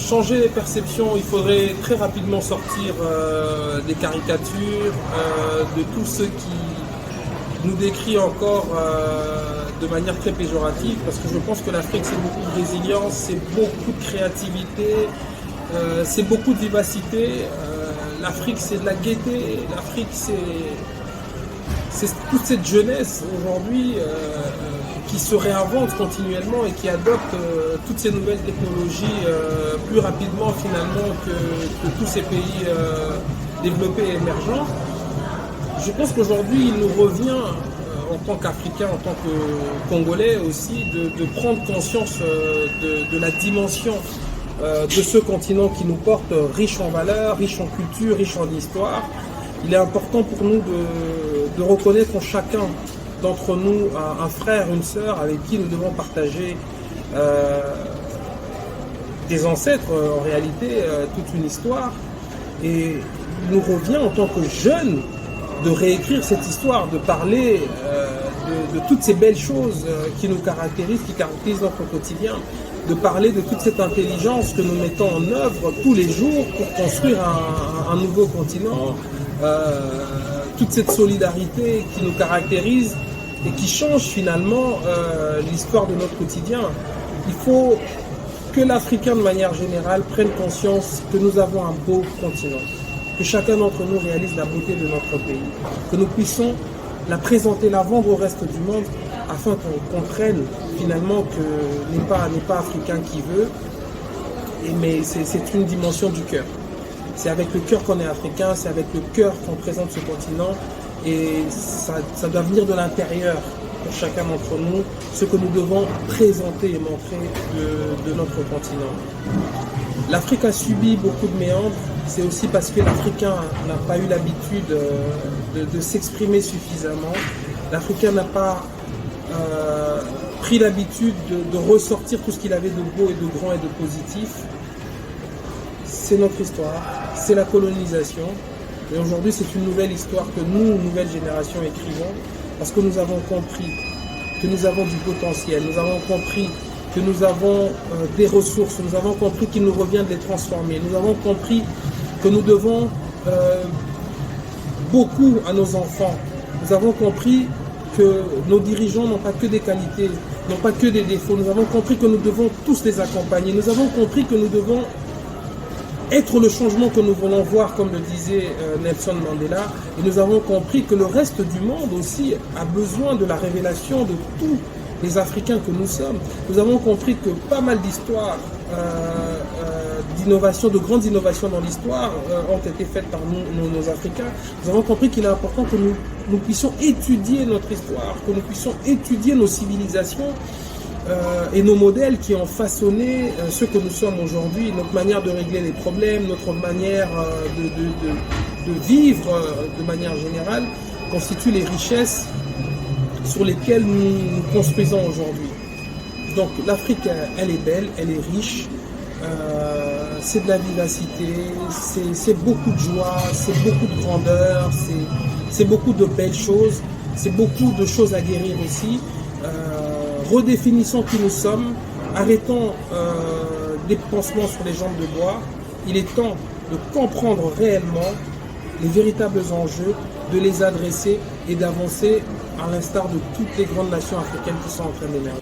changer les perceptions, il faudrait très rapidement sortir des caricatures, de tous ceux qui nous décrit encore de manière très péjorative, parce que je pense que l'Afrique c'est beaucoup de résilience, c'est beaucoup de créativité, c'est beaucoup de vivacité. L'Afrique c'est de la gaieté, l'Afrique c'est toute cette jeunesse aujourd'hui qui se réinvente continuellement et qui adopte toutes ces nouvelles technologies plus rapidement finalement que tous ces pays développés et émergents. Je pense qu'aujourd'hui, il nous revient, en tant qu'Africains, en tant que Congolais aussi, de prendre conscience de la dimension de ce continent qui nous porte riche en valeurs, riche en culture, riche en histoire. Il est important pour nous de reconnaître en chacun d'entre nous un frère, une sœur avec qui nous devons partager des ancêtres, en réalité, toute une histoire. Et il nous revient en tant que jeunes de réécrire cette histoire, de parler de toutes ces belles choses qui nous caractérisent, qui caractérisent notre quotidien, de parler de toute cette intelligence que nous mettons en œuvre tous les jours pour construire un nouveau continent, toute cette solidarité qui nous caractérise et qui change finalement l'histoire de notre quotidien. Il faut que l'Africain de manière générale prenne conscience que nous avons un beau continent, que chacun d'entre nous réalise la beauté de notre pays, que nous puissions la présenter, la vendre au reste du monde, afin qu'on comprenne finalement que n'est pas africain qui veut, mais c'est une dimension du cœur. C'est avec le cœur qu'on est africain, c'est avec le cœur qu'on présente ce continent, et ça doit venir de l'intérieur pour chacun d'entre nous, ce que nous devons présenter et montrer de notre continent. L'Afrique a subi beaucoup de méandres, c'est aussi parce que l'Africain n'a pas eu l'habitude de s'exprimer suffisamment. L'Africain n'a pas pris l'habitude de ressortir tout ce qu'il avait de beau et de grand et de positif. C'est notre histoire, c'est la colonisation. Et aujourd'hui, c'est une nouvelle histoire que nous, nouvelle génération, écrivons, parce que nous avons compris que nous avons du potentiel, nous avons compris que nous avons des ressources, nous avons compris qu'il nous revient de les transformer, nous avons compris que nous devons beaucoup à nos enfants, nous avons compris que nos dirigeants n'ont pas que des qualités, n'ont pas que des défauts, nous avons compris que nous devons tous les accompagner, nous avons compris que nous devons être le changement que nous voulons voir, comme le disait Nelson Mandela, et nous avons compris que le reste du monde aussi a besoin de la révélation de tous les Africains que nous sommes. Nous avons compris que pas mal d'histoires, d'innovations, de grandes innovations dans l'histoire ont été faites par nos Africains. Nous avons compris qu'il est important que nous puissions étudier notre histoire, que nous puissions étudier nos civilisations, et nos modèles qui ont façonné ce que nous sommes aujourd'hui, notre manière de régler les problèmes, notre manière de vivre de manière générale, constituent les richesses sur lesquelles nous construisons aujourd'hui. Donc l'Afrique, elle est belle, elle est riche, c'est de la vivacité, c'est beaucoup de joie, c'est beaucoup de grandeur, c'est beaucoup de belles choses, c'est beaucoup de choses à guérir aussi. Redéfinissons qui nous sommes, arrêtons des pansements sur les jambes de bois. Il est temps de comprendre réellement les véritables enjeux, de les adresser et d'avancer à l'instar de toutes les grandes nations africaines qui sont en train d'émerger.